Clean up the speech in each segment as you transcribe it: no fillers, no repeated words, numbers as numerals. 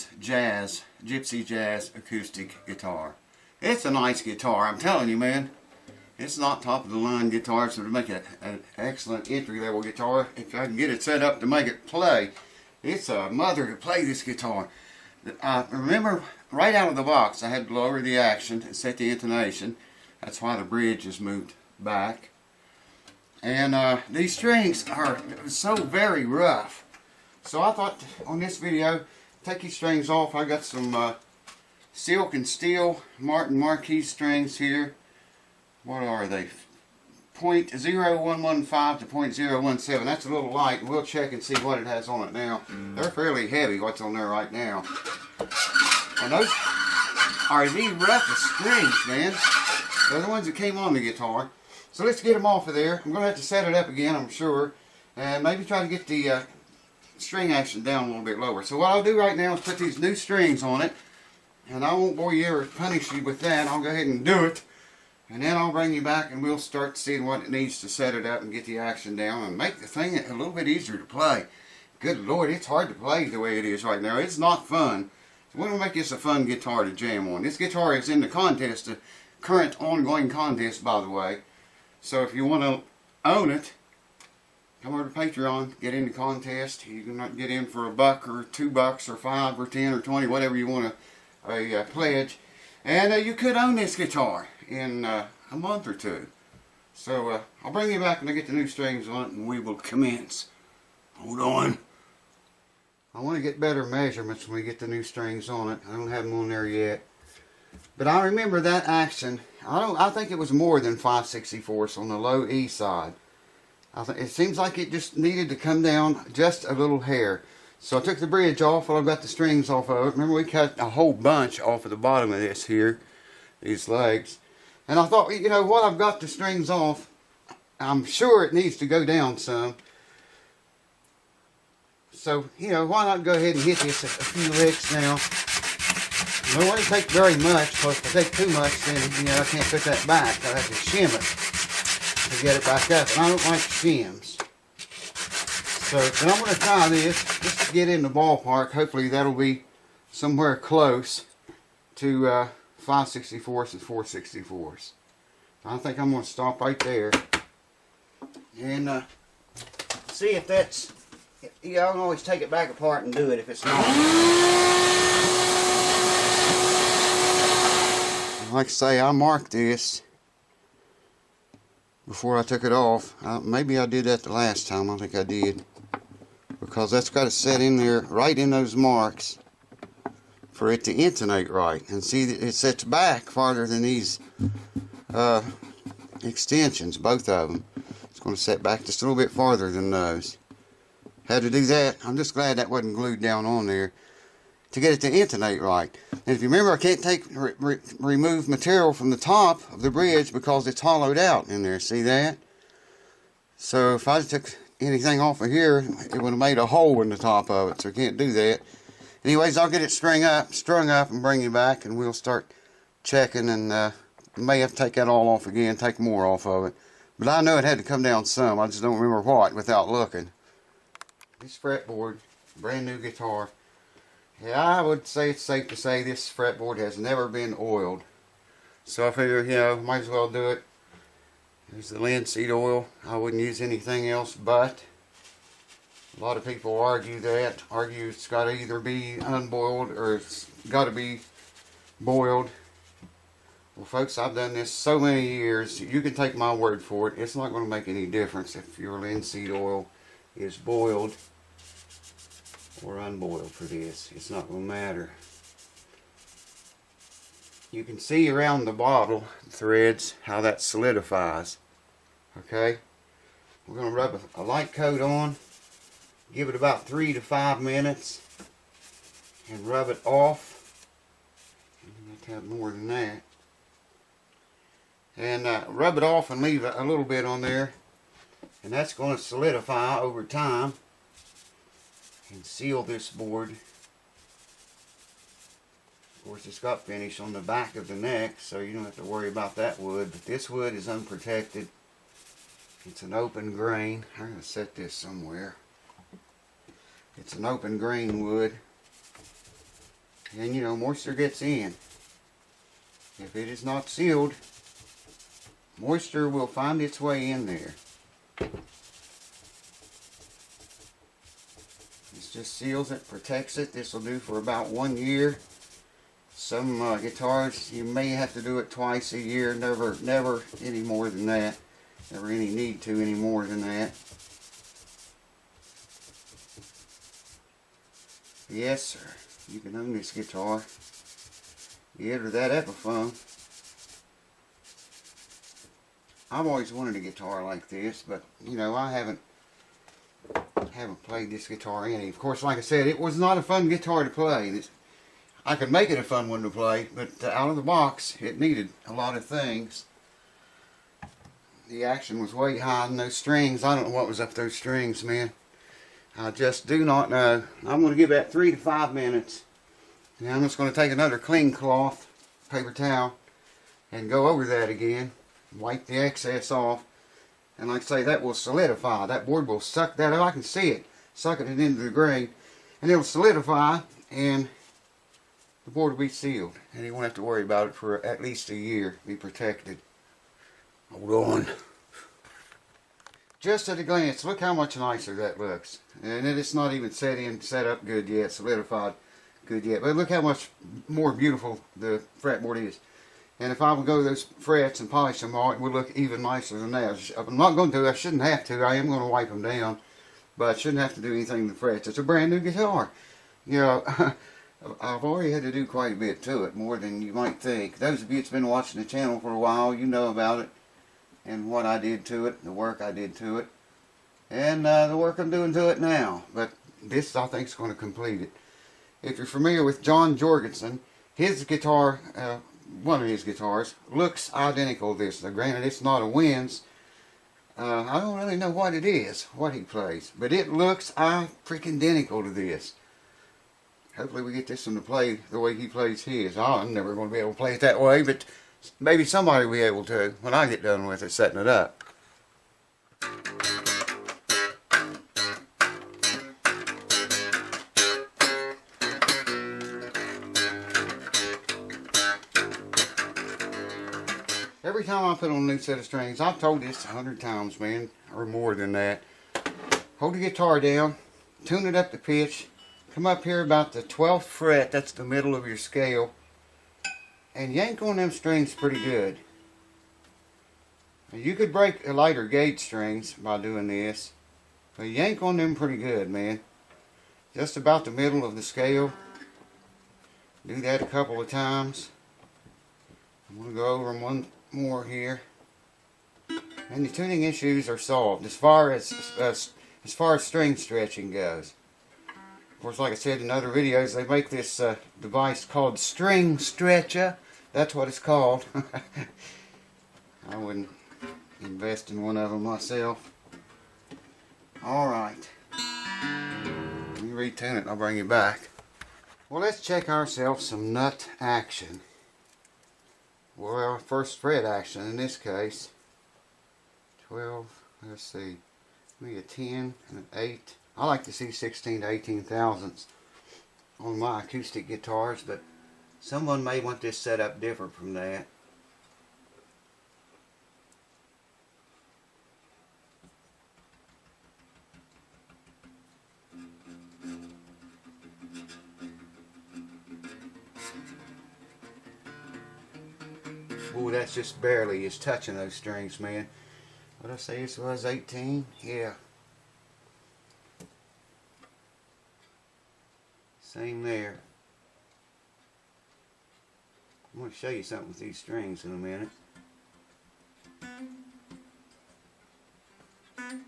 winzz Jazz, Gypsy Jazz acoustic guitar. It's a nice guitar, I'm telling you, man. It's not top of the line guitar, so to make it an excellent entry level guitar, if I can get it set up to make it play, it's a mother to play this guitar. I remember right out of the box I had to lower the action and set the intonation. That's why the bridge is moved back. And these strings are so very rough. So I thought on this video, take these strings off. I got some silk and steel Martin Marquis strings here. What are they? 0.0115 to 0.017. That's a little light. We'll check and see what it has on it now. They're fairly heavy, what's on there right now. And those are the roughest strings, man. They're the ones that came on the guitar. So let's get them off of there. I'm going to have to set it up again, I'm sure. And maybe try to get the string action down a little bit lower. So what I'll do right now is put these new strings on it. And I won't bore you or punish you with that. I'll go ahead and do it. And then I'll bring you back and we'll start seeing what it needs to set it up and get the action down and make the thing a little bit easier to play. Good Lord, it's hard to play the way it is right now. It's not fun. So we're going to make this a fun guitar to jam on. This guitar is in the contest, the current ongoing contest, by the way. So if you want to own it, come over to Patreon, get in the contest. You can get in for $1 or $2 or $5 or 10 or 20, whatever you want to pledge. And you could own this guitar in a month or two. So I'll bring you back when I get the new strings on it and we will commence. Hold on. I want to get better measurements when we get the new strings on it. I don't have them on there yet. But I remember that action. I think it was more than 5/64 on the low E side. It seems like it just needed to come down just a little hair. So I took the bridge off while I got the strings off of it. Remember, we cut a whole bunch off of the bottom of this here, these legs. And I thought, you know, while I've got the strings off, I'm sure it needs to go down some. So, you know, why not go ahead and hit this a few licks now. I don't want to take very much, because if I take too much, then, you know, I can't put that back. I have to shim it to get it back up. And I don't like shims. So, but I'm going to try this just to get in the ballpark. Hopefully that'll be somewhere close to 5/64 and 4/64. I think I'm going to stop right there and see if that's, you know, I can always take it back apart and do it if it's not. Like I say, I marked this before I took it off. Maybe I did that the last time. I think I did. Because that's got to set in there right in those marks for it to intonate right. And see that it sets back farther than these extensions, both of them. It's going to set back just a little bit farther than those. Had to do that. I'm just glad that wasn't glued down on there to get it to intonate right. And if you remember, I can't remove material from the top of the bridge because it's hollowed out in there. See that? So if I took anything off of here, it would have made a hole in the top of it, so I can't do that. Anyways, I'll get it strung up and bring you back, and we'll start checking, and may have to take that all off again, take more off of it. But I know it had to come down some, I just don't remember what without looking. This fretboard, brand new guitar. Yeah, I would say it's safe to say this fretboard has never been oiled. So I figure, you know, might as well do it. There's the linseed oil. I wouldn't use anything else but. A lot of people argue it's got to either be unboiled or it's got to be boiled. Well, folks, I've done this so many years. You can take my word for it. It's not going to make any difference if your linseed oil is boiled or unboiled for this. It's not going to matter. You can see around the bottle threads how that solidifies. Okay, we're going to rub a light coat on, give it about 3 to 5 minutes, and rub it off. You have to have more than that. And rub it off and leave a little bit on there, and that's going to solidify over time and seal this board. Of course, it's got finish on the back of the neck, so you don't have to worry about that wood. But this wood is unprotected. It's an open grain. I'm going to set this somewhere. It's an open grain wood. and you know, moisture gets in. If it is not sealed, moisture will find its way in there. This just seals it, protects it. This will do for about 1 year. Some guitars, you may have to do it twice a year. Never any more than that. Never any need to any more than that. Yes, sir. You can own this guitar. You enter that Epiphone. I've always wanted a guitar like this, but you know, I haven't played this guitar any. Of course, like I said, it was not a fun guitar to play. I could make it a fun one to play, but out of the box, it needed a lot of things. The action was way high on those strings. I don't know what was up those strings, man. I just do not know. I'm going to give that 3 to 5 minutes. And I'm just going to take another clean cloth, paper towel, and go over that again. Wipe the excess off. And like I say, that will solidify. That board will suck that up. I can see it sucking it into the grain. And it'll solidify, and the board will be sealed. And you won't have to worry about it for at least a year. Be protected. Hold on. Just at a glance, look how much nicer that looks. And it's not even set up good yet, solidified good yet. But look how much more beautiful the fretboard is. And if I would go to those frets and polish them all, it would look even nicer than that. I'm not going to. I shouldn't have to. I am going to wipe them down. But I shouldn't have to do anything to the frets. It's a brand new guitar. You know, I've already had to do quite a bit to it, more than you might think. Those of you that's been watching the channel for a while, you know about it. And what I did to it, the work I did to it, and the work I'm doing to it now. But this, I think, is going to complete it. If you're familiar with John Jorgensen, his guitar, one of his guitars, looks identical to this. Now, granted, it's not a winzz. I don't really know what it is, what he plays, but it looks freaking identical to this. Hopefully we get this one to play the way he plays his. I'm never going to be able to play it that way, but maybe somebody will be able to when I get done with it, setting it up. Every time I put on a new set of strings, I've told this 100 times, man, or more than that. Hold the guitar down, tune it up to pitch, come up here about the 12th fret, that's the middle of your scale, and yank on them strings pretty good. Now, you could break the lighter gauge strings by doing this, but yank on them pretty good, man. Just about the middle of the scale. Do that a couple of times. I'm going to go over them one more here. And the tuning issues are solved as far as string stretching goes. Of course, like I said in other videos, they make this device called String Stretcher. That's what it's called. I wouldn't invest in one of them myself. Alright. Let me retune it and I'll bring you back. Well, let's check ourselves some nut action. Well, first fret action in this case. 12, let's see. Maybe a 10 and an 8. I like to see 16 to 18 thousandths on my acoustic guitars, but someone may want this set up different from that. Ooh, that's just barely is touching those strings, man. What did I say this was, 18? Yeah. Same there. I'm going to show you something with these strings in a minute. The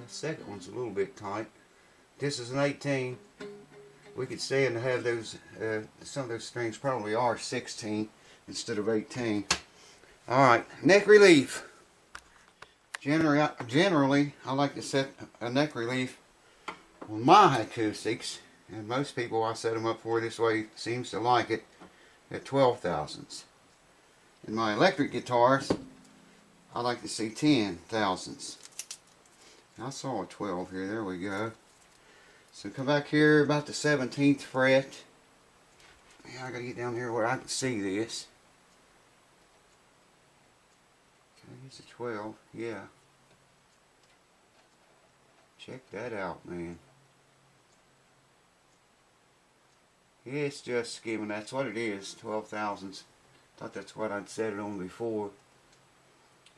second one's a little bit tight. This is an 18. We could stand to have those, some of those strings probably are 16 instead of 18. Alright, neck relief. Generally, I like to set a neck relief on my acoustics, and most people I set them up for this way seems to like it, at 12 thousandths. In my electric guitars, I like to see 10 thousandths. I saw a 12 here. There we go. So come back here about the 17th fret. Yeah, I gotta get down here where I can see this. Okay, it's a 12. Yeah. Check that out, man. It's just skimming. That's what it is. 12 thousandths. Thought that's what I'd set it on before.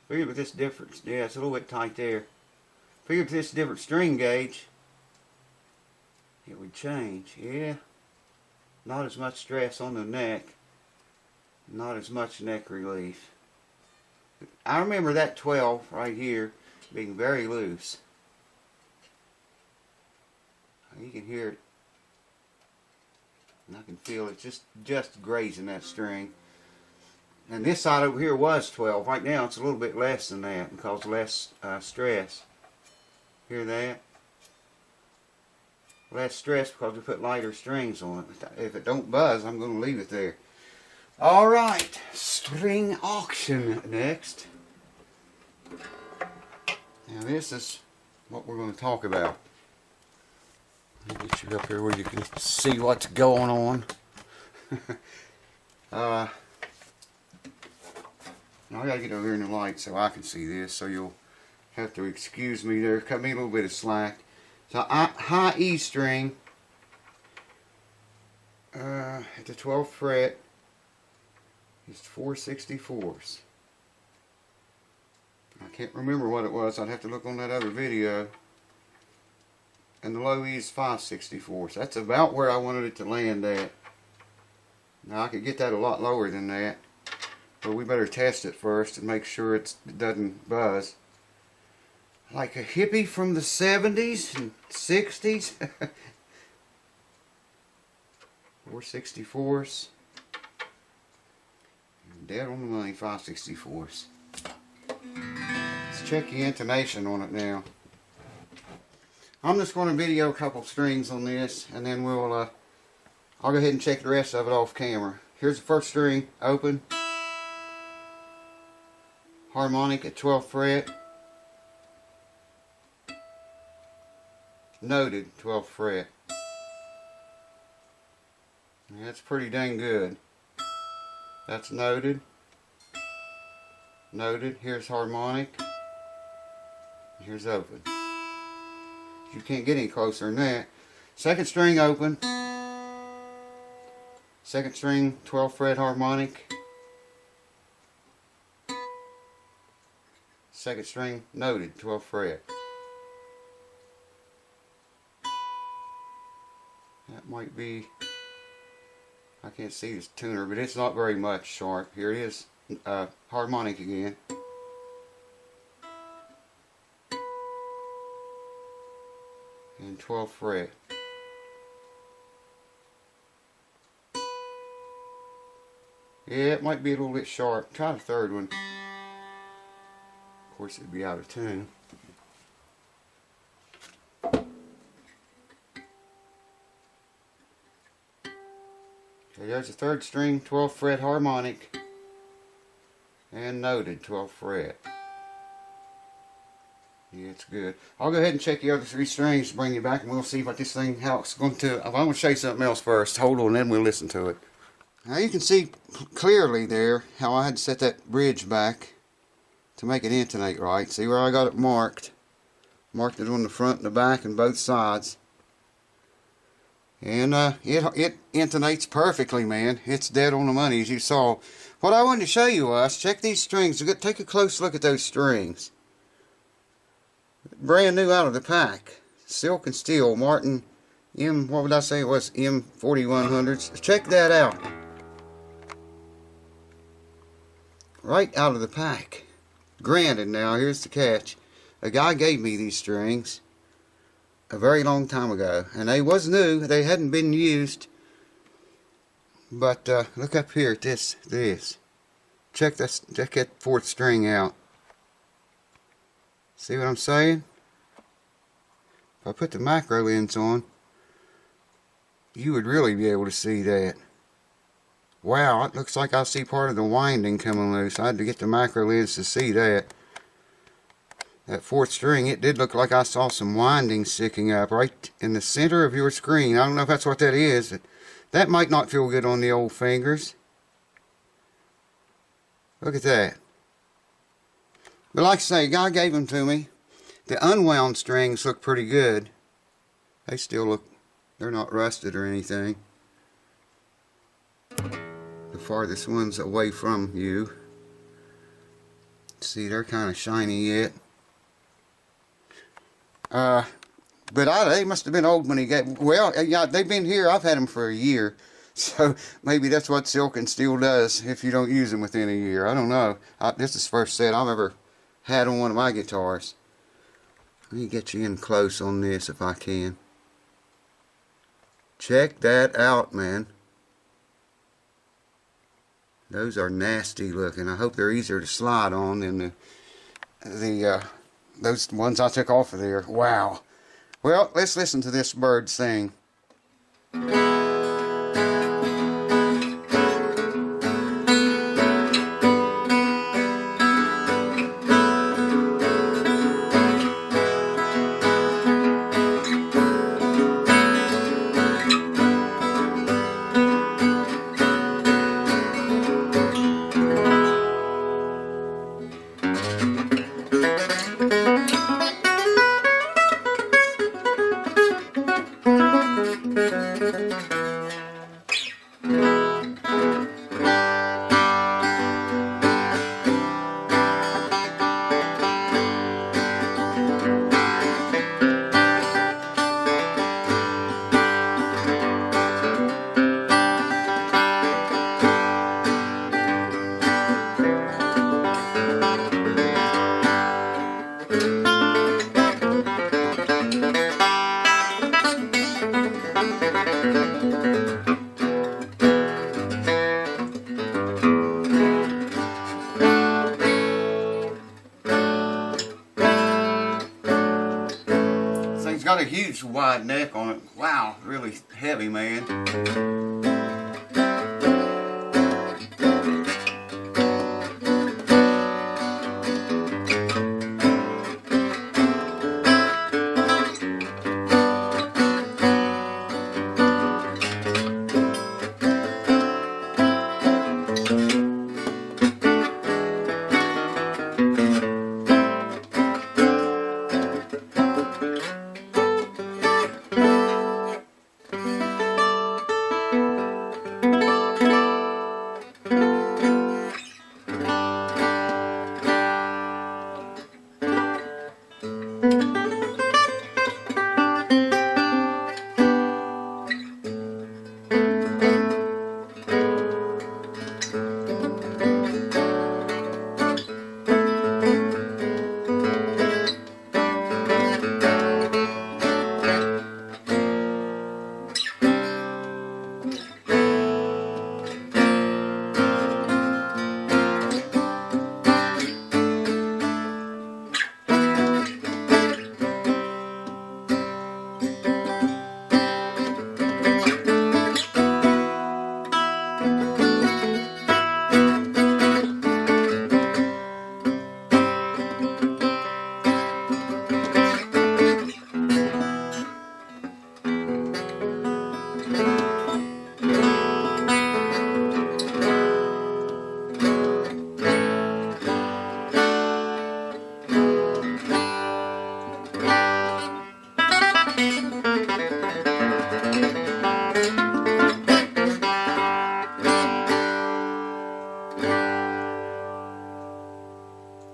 Figured with this difference, yeah, it's a little bit tight there. Figured with this different string gauge, it would change. Yeah, not as much stress on the neck, not as much neck relief. I remember that 12 right here being very loose. You can hear it, and I can feel it just grazing that string. And this side over here was 12. Right now it's a little bit less than that because less stress. Hear that? Less stress because we put lighter strings on it. If it don't buzz, I'm going to leave it there. Alright, string auction next. Now this is what we're going to talk about. Let me get you up here where you can see what's going on. Now I gotta get over here in the light so I can see this, so you'll have to excuse me there. Cut me a little bit of slack. So high E string at the 12th fret is 4/64. I can't remember what it was. I'd have to look on that other video. And the low E is 5/64. So that's about where I wanted it to land at. Now I could get that a lot lower than that. But we better test it first and make sure it doesn't buzz. Like a hippie from the 70s and 60s. 4/64. Dead on the money, 5/64. Let's check the intonation on it now. I'm just going to video a couple strings on this, and then I'll go ahead and check the rest of it off camera. Here's the first string, open. Harmonic at 12th fret. Noted, 12th fret. That's pretty dang good. That's noted. Noted. Here's harmonic. Here's open. You can't get any closer than that. Second string, open. Second string, 12th fret harmonic. Second string, noted, 12th fret. That might be, I can't see this tuner, but it's not very much sharp. Here it is, harmonic again. And 12th fret. Yeah, it might be a little bit sharp. Try the third one. Of course, it'd be out of tune. Okay, there's the third string, 12th fret harmonic, and noted, 12th fret. Yeah, it's good. I'll go ahead and check the other three strings to bring you back, and we'll see what this thing, how it's going to. I'm going to show you something else first. Hold on, then we'll listen to it. Now you can see clearly there how I had to set that bridge back to make it intonate right. See where I got it marked? Marked it on the front and the back and both sides. And it intonates perfectly, man. It's dead on the money, as you saw. What I wanted to show you was, check these strings. Take a close look at those strings. Brand new out of the pack. Silk and Steel, Martin what would I say it was? M4100s. Check that out. Right out of the pack. Granted, now here's the catch. A guy gave me these strings a very long time ago, and they was new. They hadn't been used. But look up here at this. Check that fourth string out. See what I'm saying? If I put the macro lens on, you would really be able to see that. Wow, it looks like I see part of the winding coming loose. I had to get the macro lens to see that. that fourth string, it did look like I saw some windings sticking up right in the center of your screen. I don't know if that's what that is. That might not feel good on the old fingers. Look at that. But like I say, God gave them to me. The unwound strings look pretty good. They still look, they're not rusted or anything. The farthest one's away from you. See, they're kind of shiny yet. But they must have been old when he got, well, yeah, they've been here. I've had them for a year. So maybe that's what silk and steel does if you don't use them within a year. I don't know. This is the first set I've ever had on one of my guitars. Let me get you in close on this if I can. Check that out, man. Those are nasty looking. I hope they're easier to slide on than those ones I took off of there. Wow. Well, let's listen to this bird sing. Got a huge wide neck on it. Wow, really heavy, man.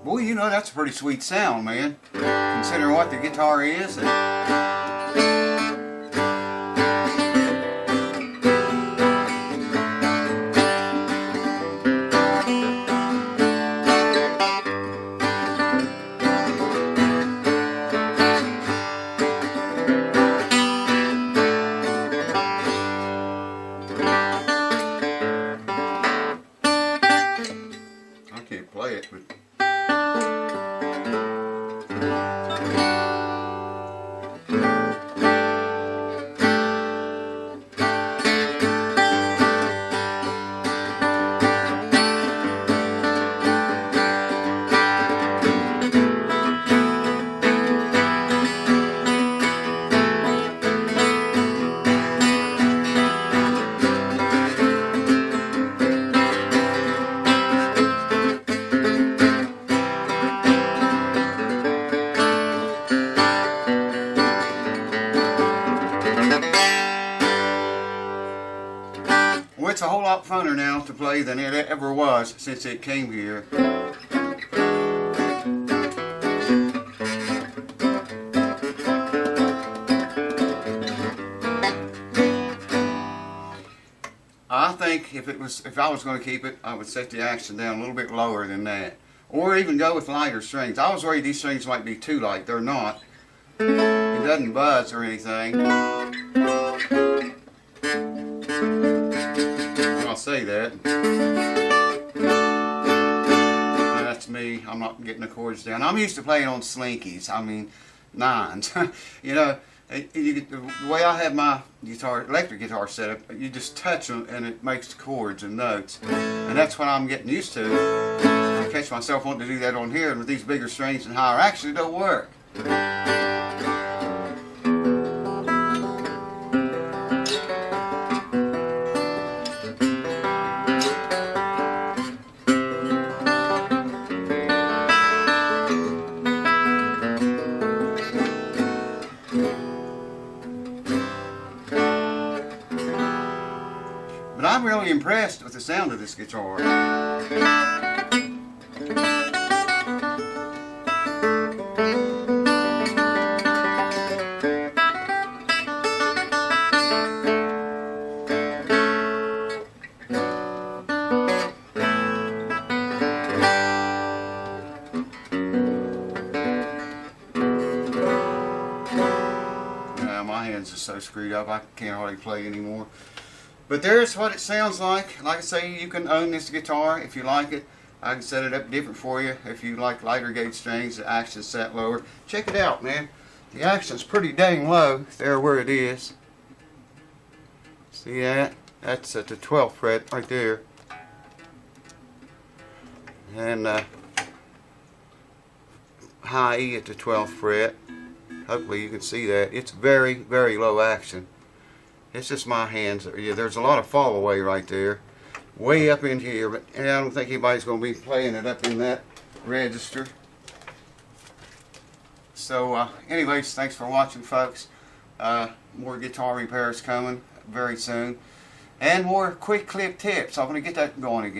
Boy, you know that's a pretty sweet sound, man. Considering what the guitar is. I can't play it, but it's a whole lot funner now to play than it ever was since it came here. I think if I was going to keep it, I would set the action down a little bit lower than that, or even go with lighter strings. I was worried these strings might be too light. They're not. It doesn't buzz or anything. I'll say that. That's me. I'm not getting the chords down. I'm used to playing on slinkies. I mean, nines. You know. The way I have my guitar, electric guitar set up, you just touch them and it makes chords and notes, and that's what I'm getting used to. I catch myself wanting to do that on here, and with these bigger strings and higher action, it don't work. But I'm really impressed with the sound of this guitar. Now my hands are so screwed up I can't hardly play anymore. But there's what it sounds like. Like I say, you can own this guitar if you like it. I can set it up different for you. If you like lighter gauge strings, the action's set lower. Check it out, man. The action's pretty dang low there where it is. See that? That's at the 12th fret right there. And high E at the 12th fret. Hopefully you can see that. It's very, very low action. It's just my hands. Yeah, there's a lot of fall away right there. Way up in here, but I don't think anybody's going to be playing it up in that register. So anyways, thanks for watching, folks. More guitar repairs coming very soon. And more quick clip tips. I'm going to get that going again.